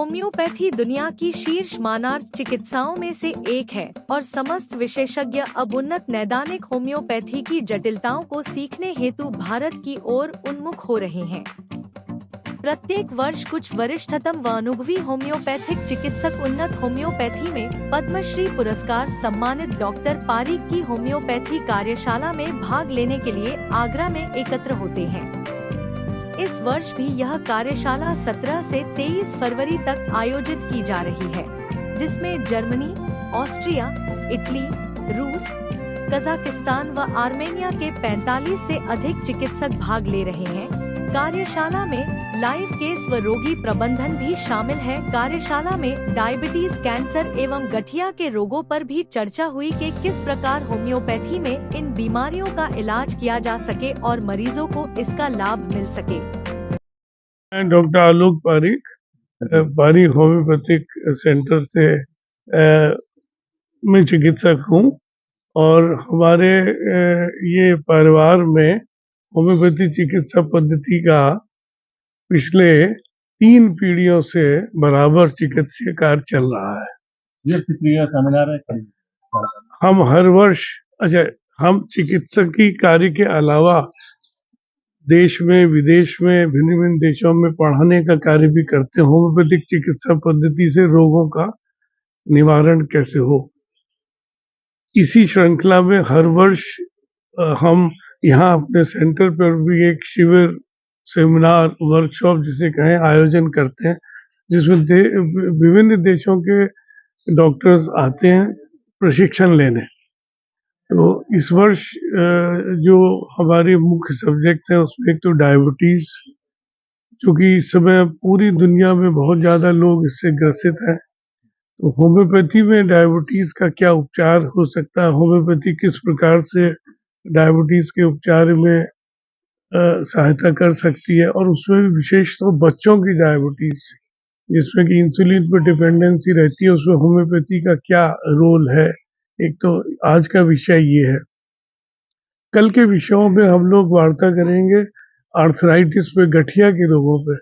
Homeopathy दुनिया की शीर्ष मानार्थ चिकित्साओं में से एक है और समस्त विशेषज्ञ अब उन्नत नैदानिक होम्योपैथी की जटिलताओं को सीखने हेतु भारत की ओर उन्मुख हो रहे हैं। प्रत्येक वर्ष कुछ वरिष्ठतम व अनुभवी होम्योपैथिक चिकित्सक उन्नत होम्योपैथी में पद्मश्री पुरस्कार सम्मानित डॉक्टर पारीक की होम्योपैथी कार्यशाला में भाग लेने के लिए आगरा में एकत्र होते हैं। इस वर्ष भी यह कार्यशाला 17 से 23 फरवरी तक आयोजित की जा रही है, जिसमें जर्मनी, ऑस्ट्रिया, इटली, रूस, कजाकिस्तान व आर्मेनिया के 45 से अधिक चिकित्सक भाग ले रहे हैं। कार्यशाला में लाइव केस व रोगी प्रबंधन भी शामिल है। कार्यशाला में डायबिटीज, कैंसर एवं गठिया के रोगों पर भी चर्चा हुई कि किस प्रकार होम्योपैथी में इन बीमारियों का इलाज किया जा सके और मरीजों को इसका लाभ मिल सके। मैं डॉक्टर आलोक पारीक पारीक होम्योपैथिक सेंटर से मैं चिकित्सक हूँ और हमारे ये परिवार में होम्योपैथी चिकित्सा पद्धति का पिछले 3 पीढ़ियों से बराबर चिकित्सीय कार्य चल रहा है। ये कितनी सेमिनार है? हम हर वर्ष हम चिकित्सकीय कार्य के अलावा देश में, विदेश में, भिन्न भिन्न देशों में पढ़ाने का कार्य भी करते हैं। होम्योपैथिक चिकित्सा पद्धति से रोगों का निवारण कैसे हो, इसी श्रृंखला में हर वर्ष हम यहाँ अपने सेंटर पर भी एक शिविर, सेमिनार, वर्कशॉप जिसे कहें आयोजन करते हैं, जिसमें विभिन्न देशों के डॉक्टर्स आते हैं प्रशिक्षण लेने। तो इस वर्ष जो हमारे मुख्य सब्जेक्ट हैं उसमें एक तो डायबिटीज, क्योंकि इस समय पूरी दुनिया में बहुत ज़्यादा लोग इससे ग्रसित हैं, तो होम्योपैथी में डायबिटीज का क्या उपचार हो सकता है, होम्योपैथी किस प्रकार से डायबिटीज के उपचार में सहायता कर सकती है, और उसमें भी विशेष तो बच्चों की डायबिटीज जिसमें कि इंसुलिन पर डिपेंडेंसी रहती है, उसमें होम्योपैथी का क्या रोल है। एक तो आज का विषय ये है। कल के विषयों में हम लोग वार्ता करेंगे आर्थराइटिस पे, गठिया के रोगों पे।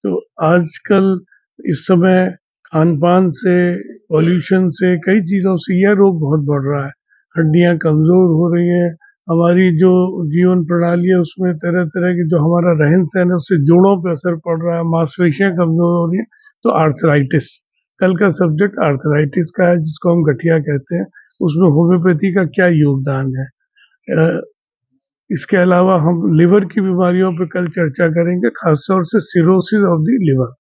तो आजकल इस समय खान-पान से, पॉल्यूशन से, कई चीज़ों से यह रोग बहुत बढ़ रहा है। हड्डियां कमज़ोर हो रही हैं, हमारी जो जीवन प्रणाली है उसमें तरह तरह की जो हमारा रहन सहन है उससे जोड़ों पे असर पड़ रहा है, मांसपेशियां कमज़ोर हो रही हैं। तो आर्थराइटिस, कल का सब्जेक्ट आर्थराइटिस का है, जिसको हम गठिया कहते हैं। उसमें होम्योपैथी का क्या योगदान है। इसके अलावा हम लिवर की बीमारियों पर कल चर्चा करेंगे, खासतौर से सिरोसिस ऑफ द लिवर।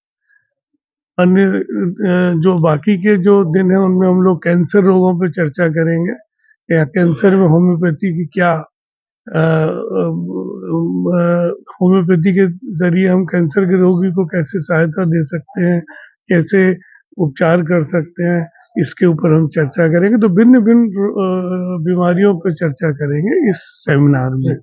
अन्य जो बाकी के जो दिन है उनमें हम लोग कैंसर रोगों पर चर्चा करेंगे, या कैंसर में होम्योपैथी की क्या होम्योपैथी के जरिए हम कैंसर के रोगी को कैसे सहायता दे सकते हैं, कैसे उपचार कर सकते हैं, इसके ऊपर हम चर्चा करेंगे। तो भिन्न भिन्न बीमारियों पर चर्चा करेंगे इस सेमिनार में।